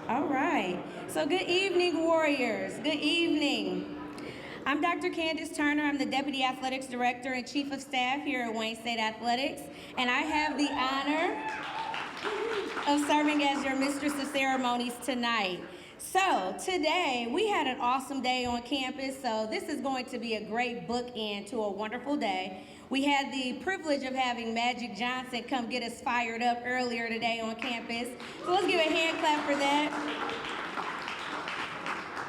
All right. So good evening, Warriors. Good evening. I'm Dr. Candace Turner. I'm the Deputy Athletics Director and Chief of Staff here at Wayne State Athletics, and I have the honor of serving as your Mistress of Ceremonies tonight. So today, we had an awesome day on campus, so this is going to be a great bookend to a wonderful day. We had the privilege of having Magic Johnson come get us fired up earlier today on campus. So let's give a hand clap for that.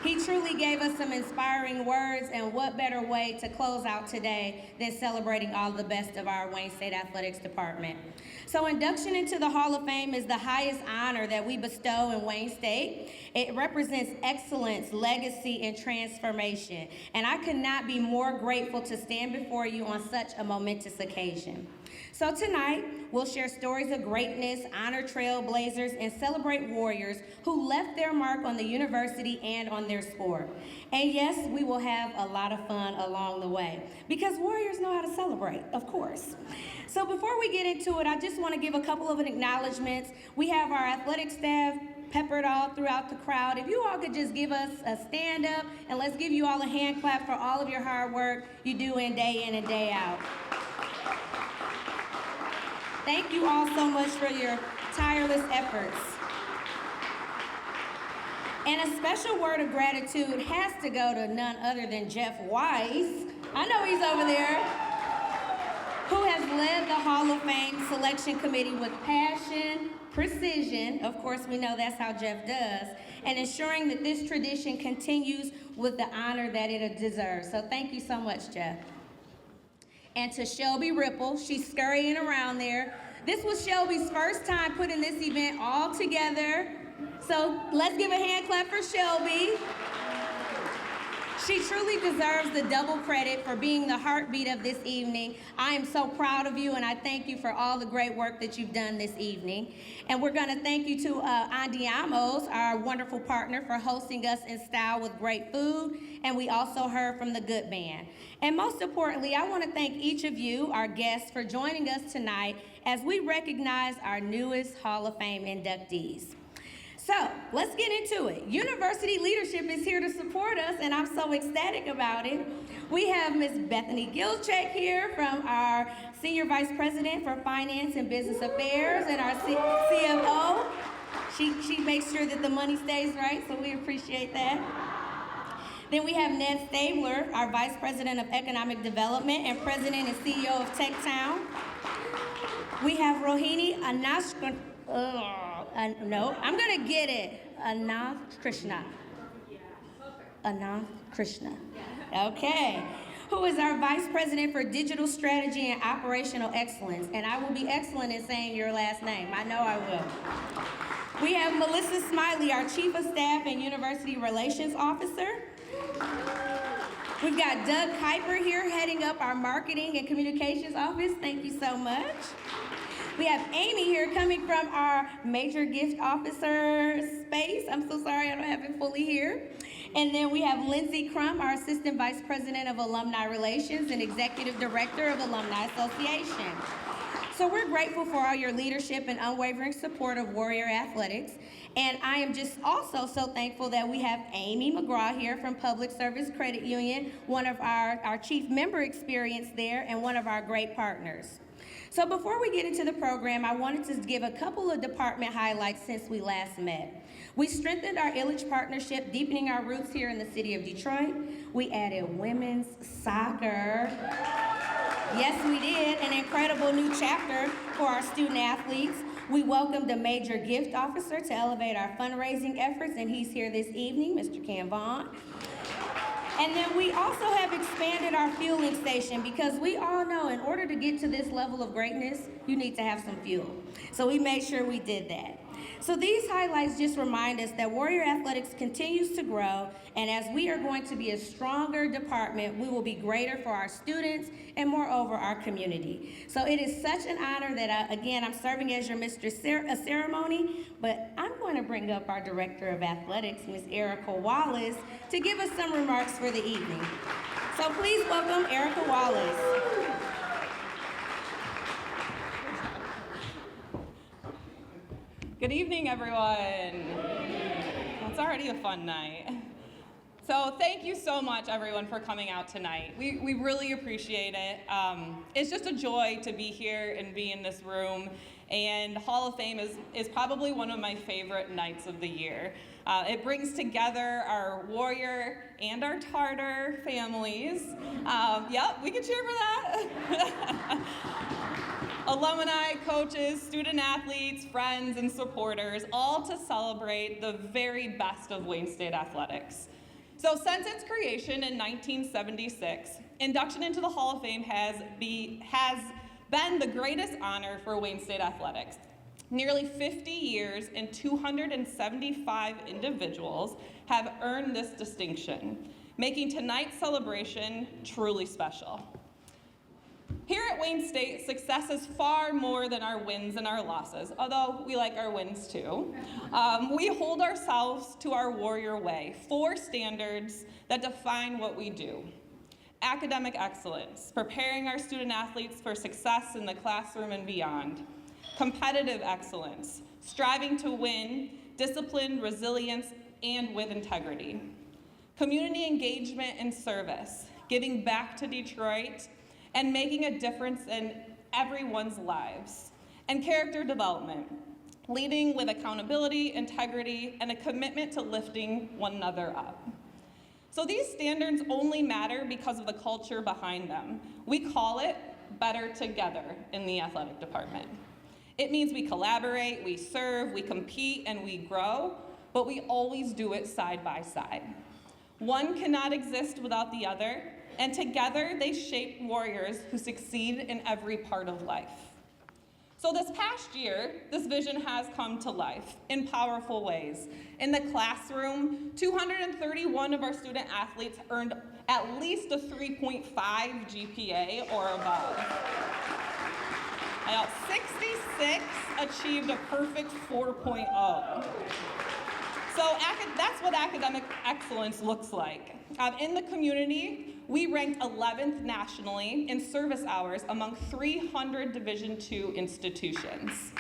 He truly gave us some inspiring words, and what better way to close out today than celebrating all the best of our Wayne State Athletics Department. So induction into the Hall of Fame is the highest honor that we bestow in Wayne State. It represents excellence, legacy, and transformation. And I could not be more grateful to stand before you on such a momentous occasion. So tonight, we'll share stories of greatness, honor trailblazers, and celebrate warriors who left their mark on the university and on their sport. And yes, we will have a lot of fun along the way, because warriors know how to celebrate, of course. So before we get into it, I just want to give a couple of acknowledgments. We have our athletic staff peppered all throughout the crowd. If you all could just give us a stand up, and let's give you all a hand clap for all of your hard work you do in and day out. Thank you all so much for your tireless efforts. And a special word of gratitude has to go to none other than Jeff Weiss. I know he's over there, who has led the Hall of Fame selection committee with passion, precision, of course we know that's how Jeff does, and ensuring that this tradition continues with the honor that it deserves. So thank you so much, Jeff. And to Shelby Ripple, she's scurrying around there. This was Shelby's first time putting this event all together. So let's give a hand clap for Shelby. She truly deserves the double credit for being the heartbeat of this evening. I am so proud of you, and I thank you for all the great work that you've done this evening. And we're going to thank you to Andiamos, our wonderful partner, for hosting us in style with great food. And we also heard from the Good Band. And most importantly, I want to thank each of you, our guests, for joining us tonight as we recognize our newest Hall of Fame inductees. So let's get into it. University leadership is here to support us, and I'm so ecstatic about it. We have Ms. Bethany Gilcheck here from our Senior Vice President for Finance and Business Affairs and our CFO. She makes sure that the money stays right, so we appreciate that. Then we have Ned Stabler, our Vice President of Economic Development and President and CEO of TechTown. We have Rohini Anashka. No, I'm gonna get it. Ananth Krishna. Ananth Krishna. Okay. Who is our Vice President for Digital Strategy and Operational Excellence. And I will be excellent in saying your last name. I know I will. We have Melissa Smiley, our Chief of Staff and University Relations Officer. We've got Doug Kuiper here heading up our Marketing and Communications Office. Thank you so much. We have Amy here coming from our Major Gift Officer space. I'm so sorry I don't have it fully here. And then we have Lindsay Crum, our Assistant Vice President of Alumni Relations and Executive Director of Alumni Association. So we're grateful for all your leadership and unwavering support of Warrior Athletics. And I am just also so thankful that we have Amy McGraw here from Public Service Credit Union, one of our chief member experience there and one of our great partners. So before we get into the program, I wanted to give a couple of department highlights since we last met. We strengthened our Illich partnership, deepening our roots here in the city of Detroit. We added women's soccer. Yes, we did, an incredible new chapter for our student athletes. We welcomed a major gift officer to elevate our fundraising efforts, and he's here this evening, Mr. Cam Vaughn. And then we also have expanded our fueling station because we all know in order to get to this level of greatness, you need to have some fuel. So we made sure we did that. So these highlights just remind us that Warrior Athletics continues to grow, and as we are going to be a stronger department, we will be greater for our students and moreover our community. So it is such an honor that again, I'm serving as your Mistress Ceremony, but I'm going to bring up our Director of Athletics, Ms. Erica Wallace, to give us some remarks for the evening. So please welcome Erica Wallace. Good evening, everyone. already a fun night. So thank you so much, everyone, for coming out tonight. We really appreciate it. It's just a joy to be here and be in this room. And Hall of Fame is probably one of my favorite nights of the year. It brings together our Warrior and our Tartar families. Yep, we can cheer for that. Alumni, coaches, student athletes, friends, and supporters, all to celebrate the very best of Wayne State athletics. So since its creation in 1976, induction into the Hall of Fame has been the greatest honor for Wayne State athletics. Nearly 50 years and 275 individuals have earned this distinction, making tonight's celebration truly special. Here at Wayne State, success is far more than our wins and our losses, although we like our wins too. We hold ourselves to our Warrior way, 4 standards that define what we do. Academic excellence, preparing our student athletes for success in the classroom and beyond. Competitive excellence, striving to win, discipline, resilience, and with integrity. Community engagement and service, giving back to Detroit, and making a difference in everyone's lives. And character development, leading with accountability, integrity, and a commitment to lifting one another up. So these standards only matter because of the culture behind them. We call it better together in the athletic department. It means we collaborate, we serve, we compete, and we grow, but we always do it side by side. One cannot exist without the other, and together they shape warriors who succeed in every part of life. So this past year, this vision has come to life in powerful ways. In the classroom, 231 of our student athletes earned at least a 3.5 GPA or above. 66 achieved a perfect 4.0. So that's what academic excellence looks like. In the community, we ranked 11th nationally in service hours among 300 Division II institutions.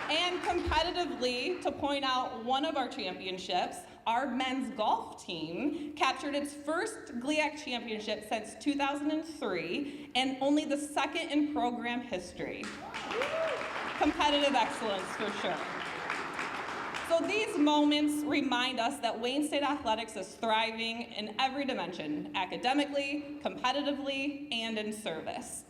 And competitively, to point out one of our championships, our men's golf team captured its first GLIAC championship since 2003 and only the second in program history. Competitive excellence for sure. So these moments remind us that Wayne State athletics is thriving in every dimension, academically, competitively, and in service.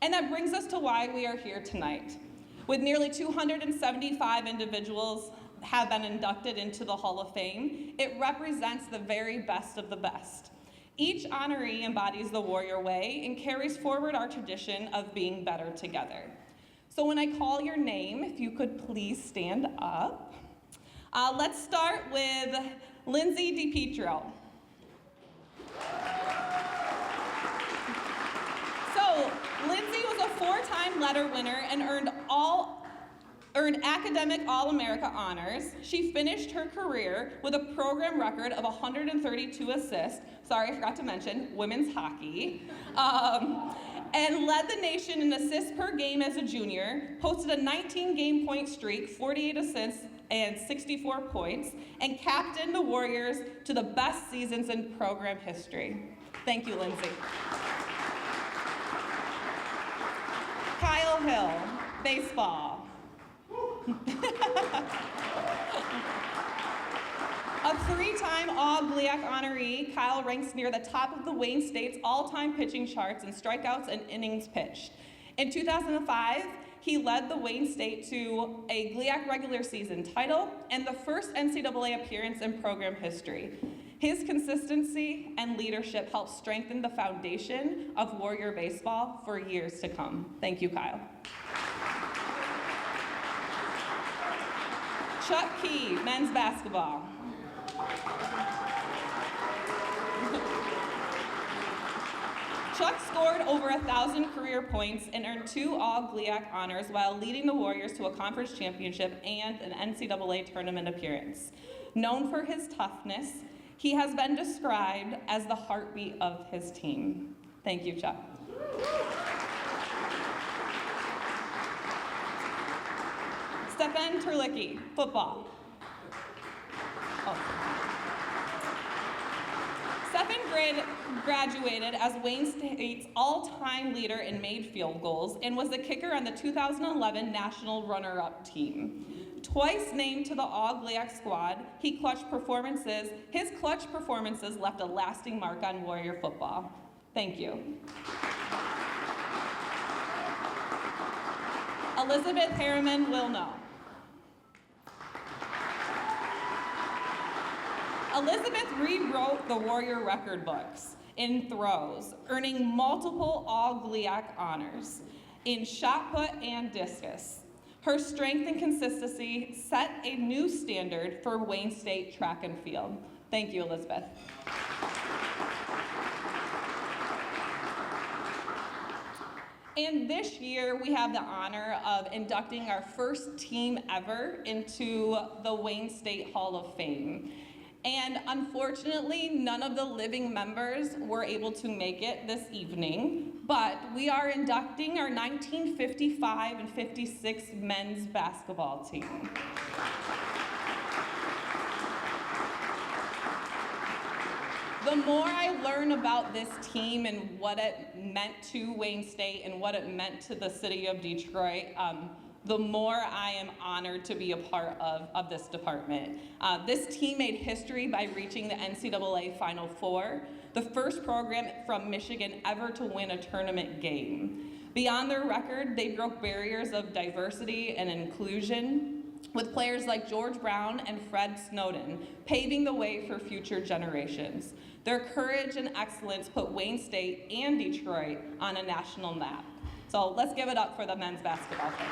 And that brings us to why we are here tonight. With nearly 275 individuals have been inducted into the Hall of Fame, it represents the very best of the best. Each honoree embodies the Warrior way and carries forward our tradition of being better together. So when I call your name, if you could please stand up. Let's start with Lindsay DiPietro. So, Lindsay was a 4-time letter winner and earned academic All-America honors. She finished her career with a program record of 132 assists. Sorry, I forgot to mention, women's hockey. And led the nation in assists per game as a junior, posted a 19-game point streak, 48 assists, and 64 points, and captained the Warriors to the best seasons in program history. Thank you, Lindsay. Kyle Hill, baseball. A 3-time All-GLIAC honoree, Kyle ranks near the top of the Wayne State's all-time pitching charts in strikeouts and innings pitched. In 2005, he led the Wayne State to a GLIAC regular season title and the first NCAA appearance in program history. His consistency and leadership helped strengthen the foundation of Warrior baseball for years to come. Thank you, Kyle. Chuck Key, men's basketball. Chuck scored over 1,000 career points and earned 2 All-GLIAC honors while leading the Warriors to a conference championship and an NCAA tournament appearance. Known for his toughness, he has been described as the heartbeat of his team. Thank you, Chuck. Stefan Terlicki, football. Seventh grade graduated as Wayne State's all-time leader in made field goals and was the kicker on the 2011 national runner-up team. Twice named to the All-GLIAC squad, his clutch performances left a lasting mark on Warrior football. Thank you. Elizabeth Herriman, Willnow. Elizabeth rewrote the Warrior record books in throws, earning multiple All-GLIAC honors in shot put and discus. Her strength and consistency set a new standard for Wayne State track and field. Thank you, Elizabeth. And this year, we have the honor of inducting our first team ever into the Wayne State Hall of Fame. And unfortunately, none of the living members were able to make it this evening, but we are inducting our 1955 and 56 men's basketball team. The more I learn about this team and what it meant to Wayne State and what it meant to the city of Detroit, the more I am honored to be a part of this department. This team made history by reaching the NCAA Final Four, the first program from Michigan ever to win a tournament game. Beyond their record, they broke barriers of diversity and inclusion with players like George Brown and Fred Snowden, paving the way for future generations. Their courage and excellence put Wayne State and Detroit on a national map. So let's give it up for the men's basketball program.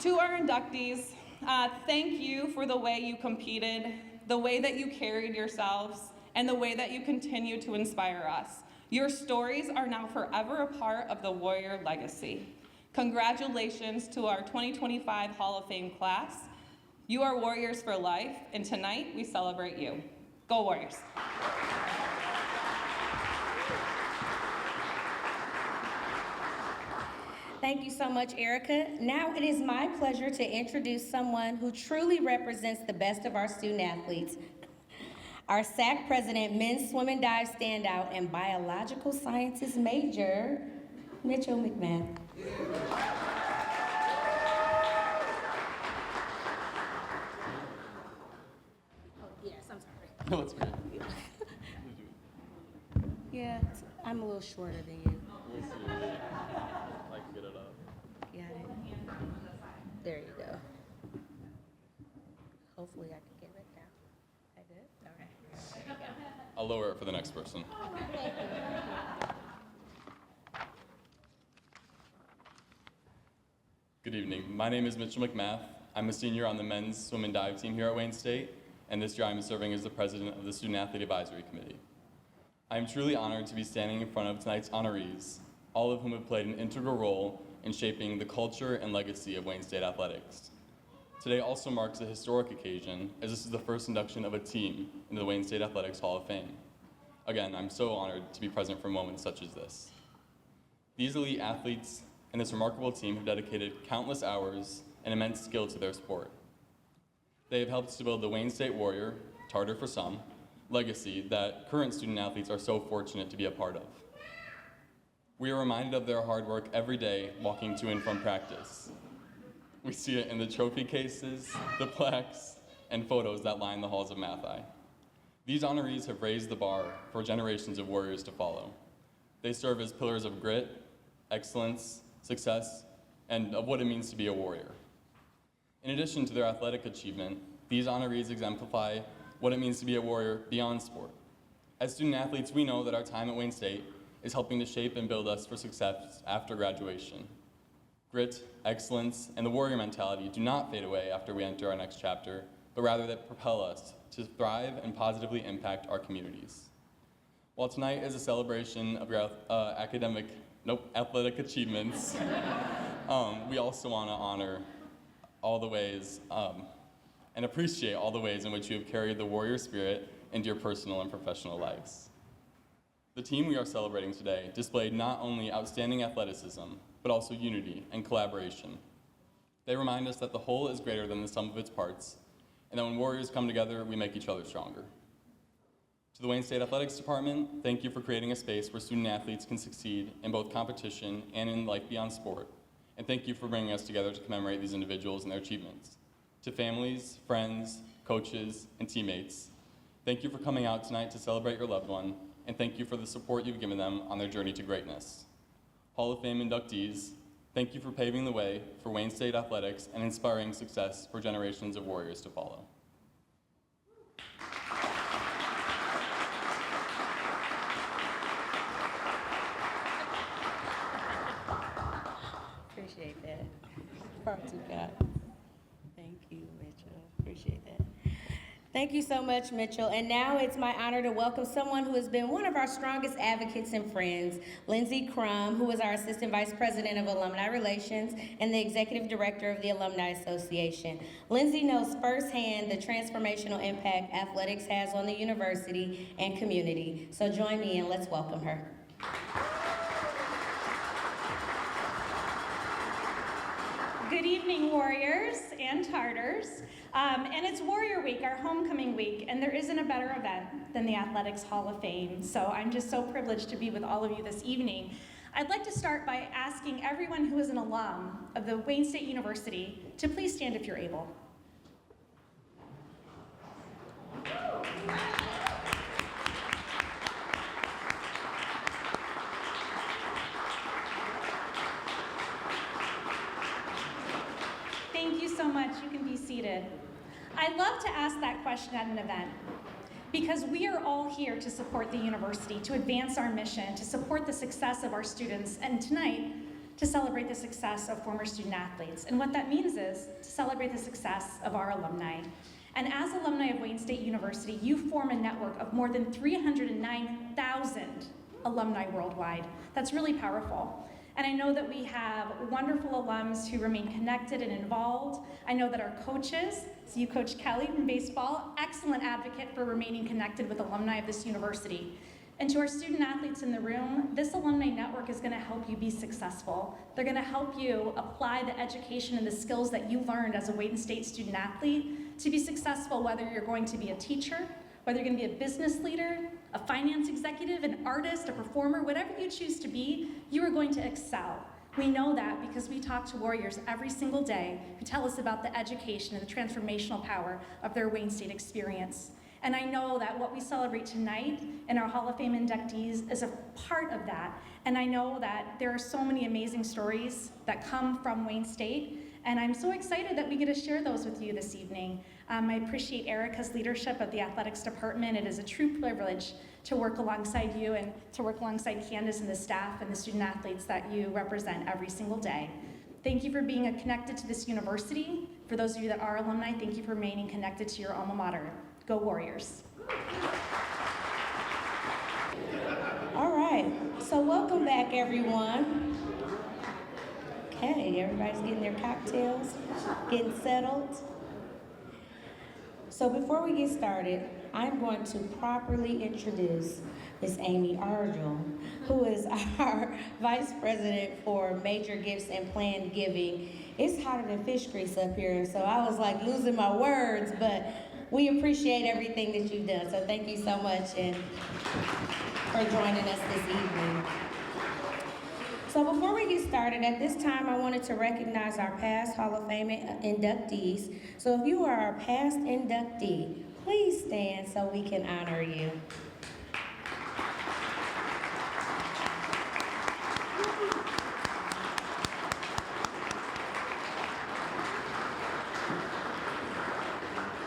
To our inductees, thank you for the way you competed, the way that you carried yourselves, and the way that you continue to inspire us. Your stories are now forever a part of the Warrior legacy. Congratulations to our 2025 Hall of Fame class. You are Warriors for life, and tonight we celebrate you. Go Warriors. Thank you so much, Erica. Now it is my pleasure to introduce someone who truly represents the best of our student athletes. Our SAC president, men's swim and dive standout, and biological sciences major, Mitchell McMahon. Oh, yes, I'm sorry. No, it's great. Yeah, I'm a little shorter than you. We'll see. I can get it up. Got it. There you go. Hopefully I can get it down. I good? Okay. I'll lower it for the next person. Good evening. My name is Mitchell McMath. I'm a senior on the men's swim and dive team here at Wayne State, and this year I'm serving as the president of the Student Athlete Advisory Committee. I am truly honored to be standing in front of tonight's honorees, all of whom have played an integral role in shaping the culture and legacy of Wayne State athletics. Today also marks a historic occasion, as this is the first induction of a team into the Wayne State Athletics Hall of Fame. Again, I'm so honored to be present for moments such as this. These elite athletes and this remarkable team have dedicated countless hours and immense skill to their sport. They have helped to build the Wayne State Warrior, Tartar for some, legacy that current student athletes are so fortunate to be a part of. We are reminded of their hard work every day walking to and from practice. We see it in the trophy cases, the plaques, and photos that line the halls of Mathi. These honorees have raised the bar for generations of Warriors to follow. They serve as pillars of grit, excellence, success, and of what it means to be a Warrior. In addition to their athletic achievement, these honorees exemplify what it means to be a Warrior beyond sport. As student athletes, we know that our time at Wayne State is helping to shape and build us for success after graduation. Grit, excellence, and the Warrior mentality do not fade away after we enter our next chapter, but rather that propel us to thrive and positively impact our communities. While tonight is a celebration of your athletic achievements, we also want to honor all the ways and appreciate all the ways in which you have carried the Warrior spirit into your personal and professional lives. The team we are celebrating today displayed not only outstanding athleticism, but also unity and collaboration. They remind us that the whole is greater than the sum of its parts, and that when Warriors come together, we make each other stronger. To the Wayne State Athletics Department, thank you for creating a space where student athletes can succeed in both competition and in life beyond sport. And thank you for bringing us together to commemorate these individuals and their achievements. To families, friends, coaches, and teammates, thank you for coming out tonight to celebrate your loved one, and thank you for the support you've given them on their journey to greatness. Hall of Fame inductees, thank you for paving the way for Wayne State athletics and inspiring success for generations of Warriors to follow. Appreciate that. Far too God. Thank you, Mitchell. Appreciate that. Thank you so much, Mitchell. And now it's my honor to welcome someone who has been one of our strongest advocates and friends, Lindsay Crum, who is our Assistant Vice President of Alumni Relations and the Executive Director of the Alumni Association. Lindsay knows firsthand the transformational impact athletics has on the university and community. So join me and let's welcome her. Good evening, Warriors and Tartars. And it's Warrior Week, our homecoming week, and there isn't a better event than the Athletics Hall of Fame. So I'm just so privileged to be with all of you this evening. I'd like to start by asking everyone who is an alum of the Wayne State University to please stand if you're able. Thank you so much. You can be seated. I love to ask that question at an event because we are all here to support the university, to advance our mission, to support the success of our students, and tonight, to celebrate the success of former student athletes. And what that means is to celebrate the success of our alumni. And as alumni of Wayne State University, you form a network of more than 309,000 alumni worldwide. That's really powerful. And I know that we have wonderful alums who remain connected and involved. I know that our coaches, so you Coach Kelly from baseball, excellent advocate for remaining connected with alumni of this university. And to our student athletes in the room, this alumni network is gonna help you be successful. They're gonna help you apply the education and the skills that you learned as a Wayne State student athlete to be successful, whether you're going to be a teacher, whether you're gonna be a business leader, a finance executive, an artist, a performer, whatever you choose to be, you are going to excel. We know that because we talk to Warriors every single day who tell us about the education and the transformational power of their Wayne State experience. And I know that what we celebrate tonight in our Hall of Fame inductees is a part of that. And I know that there are so many amazing stories that come from Wayne State. And I'm so excited that we get to share those with you this evening. I appreciate Erica's leadership of the athletics department. It is a true privilege to work alongside you and to work alongside Candace and the staff and the student athletes that you represent every single day. Thank you for being connected to this university. For those of you that are alumni, thank you for remaining connected to your alma mater. Go Warriors. All right, so welcome back, everyone. Okay, everybody's getting their cocktails, getting settled. So before we get started, I'm going to properly introduce Ms. Amy Argel, who is our Vice President for Major Gifts and Planned Giving. It's hotter than fish grease up here, so I was like losing my words, but we appreciate everything that you've done. So thank you so much and for joining us this evening. So before we get started, at this time, I wanted to recognize our past Hall of Fame inductees. So if you are our past inductee, please stand so we can honor you.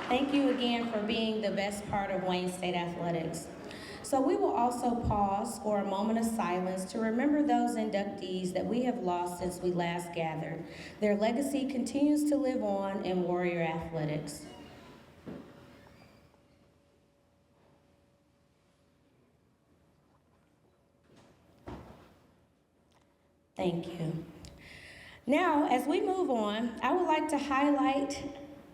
Thank you again for being the best part of Wayne State Athletics. So we will also pause for a moment of silence to remember those inductees that we have lost since we last gathered. Their legacy continues to live on in Warrior Athletics. Thank you. Now, as we move on, I would like to highlight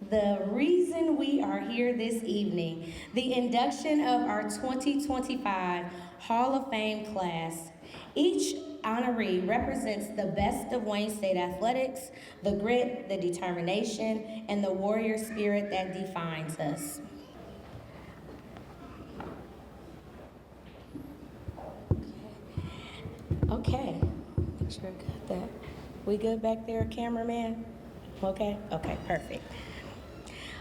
the reason we are here this evening, the induction of our 2025 Hall of Fame class. Each honoree represents the best of Wayne State athletics, the grit, the determination, and the warrior spirit that defines us. Okay, make sure I got that. We good back there, cameraman? Okay, perfect.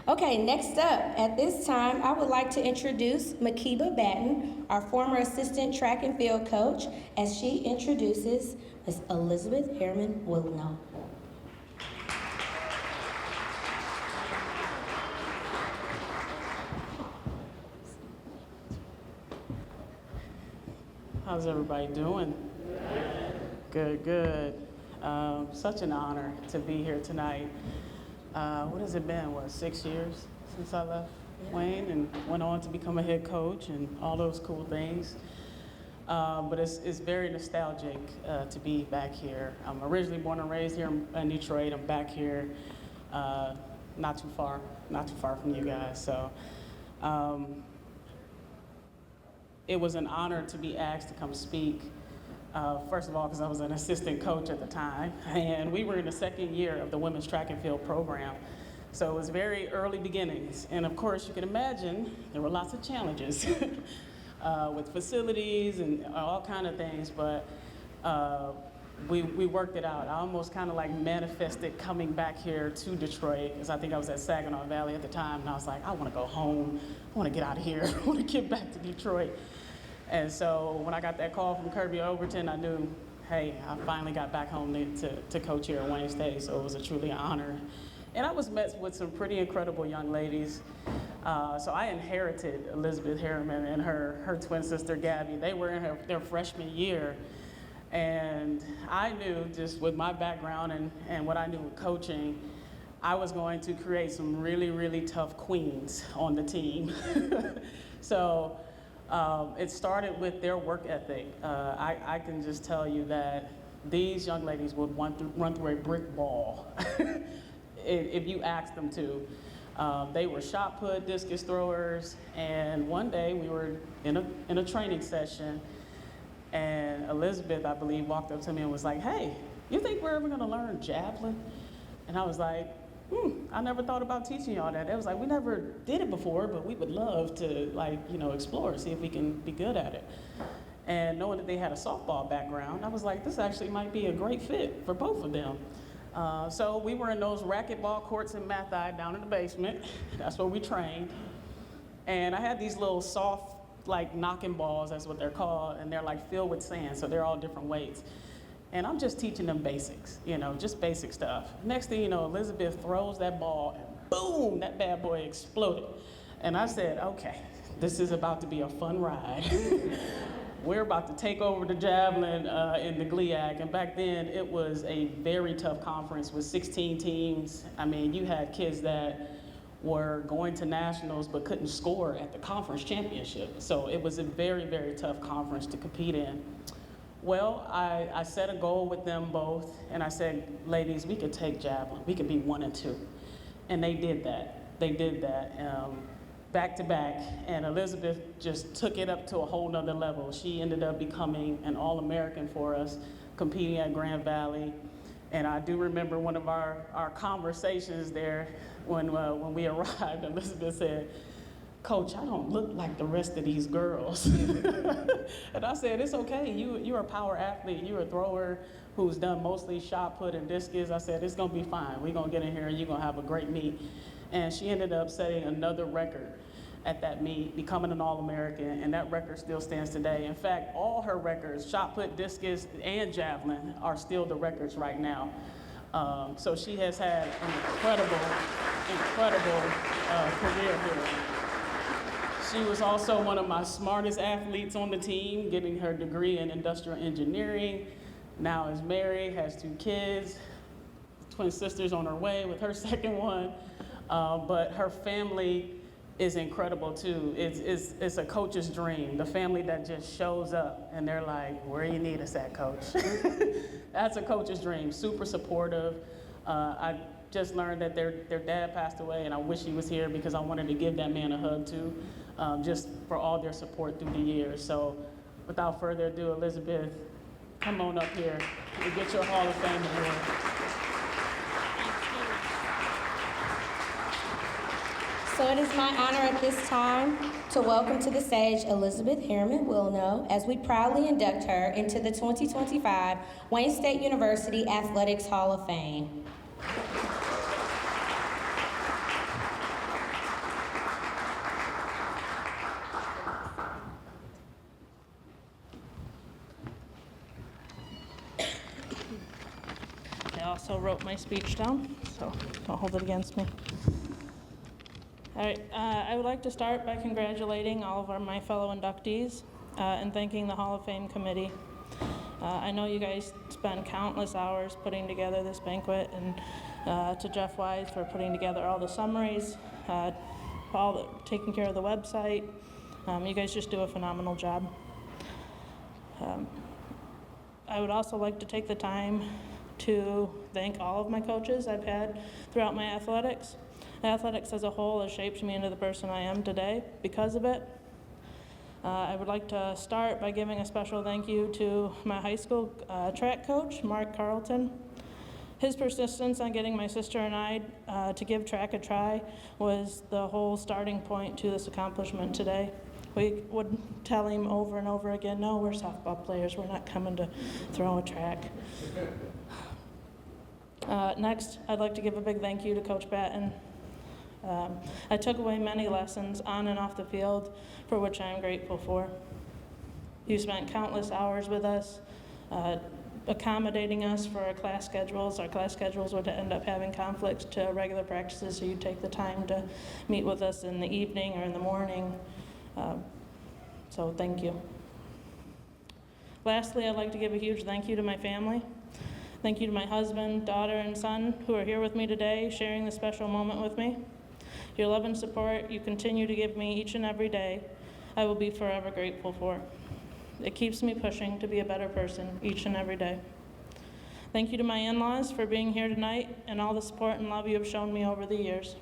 Okay, next up, at this time, I would like to introduce Makiba Batten, our former assistant track and field coach, as she introduces Ms. Elizabeth Herriman Willnow. How's everybody doing? Good, good. Such an honor to be here tonight. What has it been, 6 years since I left Wayne and went on to become a head coach and all those cool things. But it's very nostalgic to be back here. I'm originally born and raised here in Detroit. I'm back here, not too far from you guys. So it was an honor to be asked to come speak. First of all, because I was an assistant coach at the time, and we were in the second year of the women's track and field program. So it was very early beginnings. And of course, you can imagine there were lots of challenges with facilities and all kind of things, but we worked it out. I almost kind of like manifested coming back here to Detroit, because I think I was at Saginaw Valley at the time, and I was like, I want to go home. I want to get out of here. I want to get back to Detroit. And so when I got that call from Kirby Overton, I knew, hey, I finally got back home to coach here at Wayne State, so it was truly an honor. And I was met with some pretty incredible young ladies. So I inherited Elizabeth Herriman and her twin sister, Gabby. They were in their freshman year. And I knew, just with my background and what I knew with coaching, I was going to create some really, really tough queens on the team. So it started with their work ethic. I can just tell you that these young ladies would run through a brick wall if you asked them to. They were shot put, discus throwers, and one day we were in a training session, and Elizabeth, I believe, walked up to me and was like, hey, you think we're ever gonna learn javelin? And I was like, I never thought about teaching y'all that. It was like, we never did it before, but we would love to explore, see if we can be good at it. And knowing that they had a softball background, I was like, this actually might be a great fit for both of them. So we were in those racquetball courts in Mathi down in the basement. That's where we trained. And I had these little soft, knocking balls, that's what they're called, and they're filled with sand, so they're all different weights. And I'm just teaching them basics, just basic stuff. Next thing you know, Elizabeth throws that ball, and boom, that bad boy exploded. And I said, okay, this is about to be a fun ride. We're about to take over the javelin in the GLIAC, and back then it was a very tough conference with 16 teams. I mean, you had kids that were going to nationals but couldn't score at the conference championship. So it was a very, very tough conference to compete in. Well, I set a goal with them both, and I said, ladies, we could take javelin. We could be 1 and 2. And they did that. They did that back to back, and Elizabeth just took it up to a whole nother level. She ended up becoming an All-American for us, competing at Grand Valley. And I do remember one of our conversations there when we arrived, Elizabeth said, Coach, I don't look like the rest of these girls. And I said, it's okay, you're a power athlete, you're a thrower who's done mostly shot put and discus. I said, it's gonna be fine. We're gonna get in here and you're gonna have a great meet. And she ended up setting another record at that meet, becoming an All-American, and that record still stands today. In fact, all her records, shot put, discus, and javelin, are still the records right now. So she has had an incredible career here. She was also one of my smartest athletes on the team, getting her degree in industrial engineering. Now is married, has 2 kids, twin sisters on her way with her second one. But her family is incredible too. It's a coach's dream. The family that just shows up and they're like, where you need us at, Coach? That's a coach's dream, super supportive. I just learned that their dad passed away, and I wish he was here because I wanted to give that man a hug too, just for all their support through the years. So without further ado, Elizabeth, come on up here and get your Hall of Fame award. So it is my honor at this time to welcome to the stage Elizabeth Herriman Willnow as we proudly induct her into the 2025 Wayne State University Athletics Hall of Fame. I also wrote my speech down, so don't hold it against me. All right, I would like to start by congratulating all of my fellow inductees and thanking the Hall of Fame committee. I know you guys spent countless hours putting together this banquet, and to Jeff Wise for putting together all the summaries, taking care of the website. You guys just do a phenomenal job. I would also like to take the time to thank all of my coaches I've had throughout my athletics. Athletics as a whole has shaped me into the person I am today because of it. I would like to start by giving a special thank you to my high school track coach, Mark Carlton. His persistence on getting my sister and I to give track a try was the whole starting point to this accomplishment today. We would tell him over and over again, no, we're softball players, we're not coming to throw a track. Next, I'd like to give a big thank you to Coach Batten. I took away many lessons on and off the field for which I am grateful for. You spent countless hours with us, accommodating us for our class schedules. Our class schedules would end up having conflicts to regular practices, so you take the time to meet with us in the evening or in the morning. So thank you. Lastly, I'd like to give a huge thank you to my family. Thank you to my husband, daughter, and son who are here with me today, sharing this special moment with me. Your love and support you continue to give me each and every day, I will be forever grateful for. It keeps me pushing to be a better person each and every day. Thank you to my in-laws for being here tonight and all the support and love you have shown me over the years.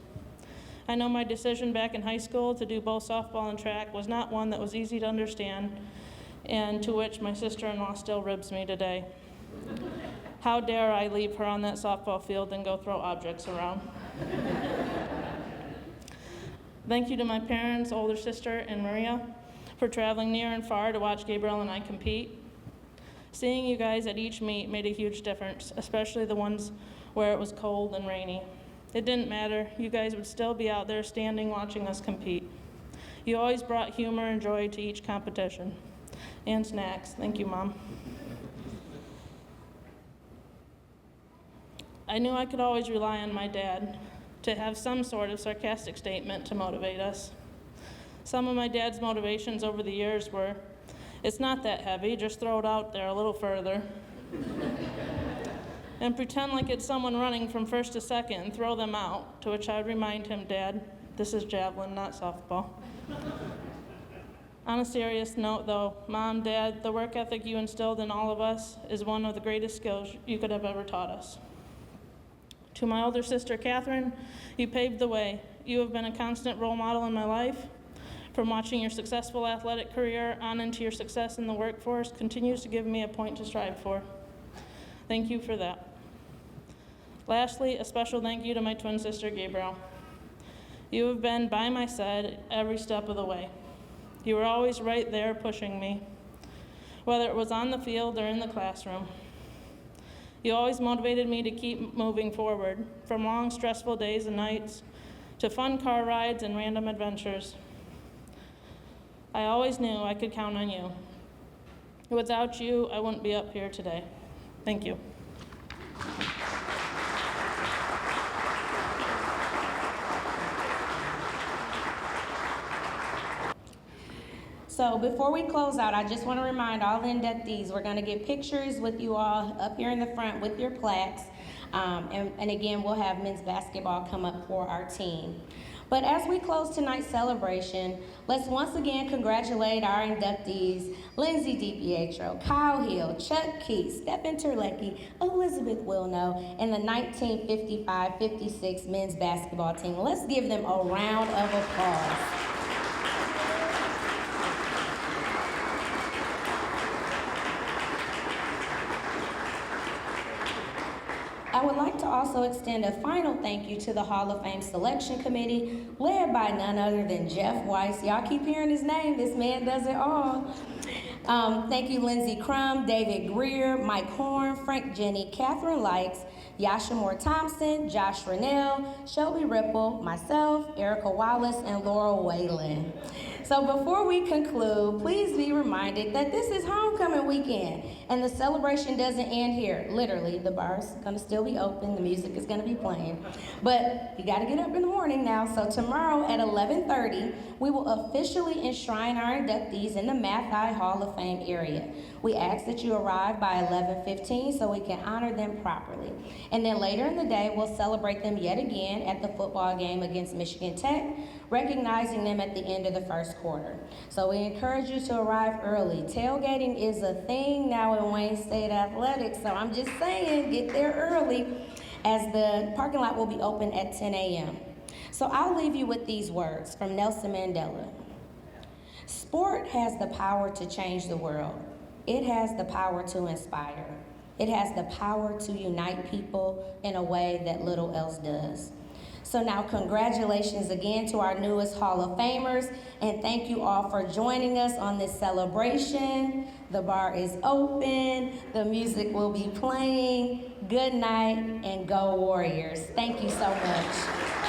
I know my decision back in high school to do both softball and track was not one that was easy to understand, and to which my sister-in-law still ribs me today. How dare I leave her on that softball field and go throw objects around? Thank you to my parents, older sister, and Maria for traveling near and far to watch Gabriel and I compete. Seeing you guys at each meet made a huge difference, especially the ones where it was cold and rainy. It didn't matter, you guys would still be out there standing watching us compete. You always brought humor and joy to each competition. And snacks, thank you, Mom. I knew I could always rely on my dad to have some sort of sarcastic statement to motivate us. Some of my dad's motivations over the years were, it's not that heavy, just throw it out there a little further. And pretend like it's someone running from first to second and throw them out, to which I would remind him, Dad, this is javelin, not softball. On a serious note though, Mom, Dad, the work ethic you instilled in all of us is one of the greatest skills you could have ever taught us. To my older sister, Catherine, you paved the way. You have been a constant role model in my life. From watching your successful athletic career on into your success in the workforce continues to give me a point to strive for. Thank you for that. Lastly, a special thank you to my twin sister, Gabriel. You have been by my side every step of the way. You were always right there pushing me, whether it was on the field or in the classroom. You always motivated me to keep moving forward, from long, stressful days and nights to fun car rides and random adventures. I always knew I could count on you. Without you, I wouldn't be up here today. Thank you. So before we close out, I just want to remind all the inductees, we're going to get pictures with you all up here in the front with your plaques. And again, we'll have men's basketball come up for our team. But as we close tonight's celebration, let's once again congratulate our inductees, Lindsay DiPietro, Kyle Hill, Chuck Keith, Stephen Terlecki, Elizabeth Willnow, and the 1955-56 men's basketball team. Let's give them a round of applause. I would like to also extend a final thank you to the Hall of Fame Selection Committee, led by none other than Jeff Weiss. Y'all keep hearing his name, this man does it all. Thank you, Lindsey Crum, David Greer, Mike Horn, Frank Jenny, Catherine Likes, Yasha Moore Thompson, Josh Rennell, Shelby Ripple, myself, Erica Wallace, and Laurel Whalen. So before we conclude, please be reminded that this is homecoming weekend, and the celebration doesn't end here. Literally, the bar's gonna still be open, the music is gonna be playing. But you gotta get up in the morning now, so tomorrow at 11:30, we will officially enshrine our inductees in the Math Eye Hall of Fame area. We ask that you arrive by 11:15 so we can honor them properly. And then later in the day, we'll celebrate them yet again at the football game against Michigan Tech, recognizing them at the end of the first quarter. So we encourage you to arrive early. Tailgating is a thing now in Wayne State Athletics, so I'm just saying, get there early, as the parking lot will be open at 10 a.m. So I'll leave you with these words from Nelson Mandela. Sport has the power to change the world. It has the power to inspire. It has the power to unite people in a way that little else does. So now congratulations again to our newest Hall of Famers, and thank you all for joining us on this celebration. The bar is open, the music will be playing. Good night and go Warriors. Thank you so much.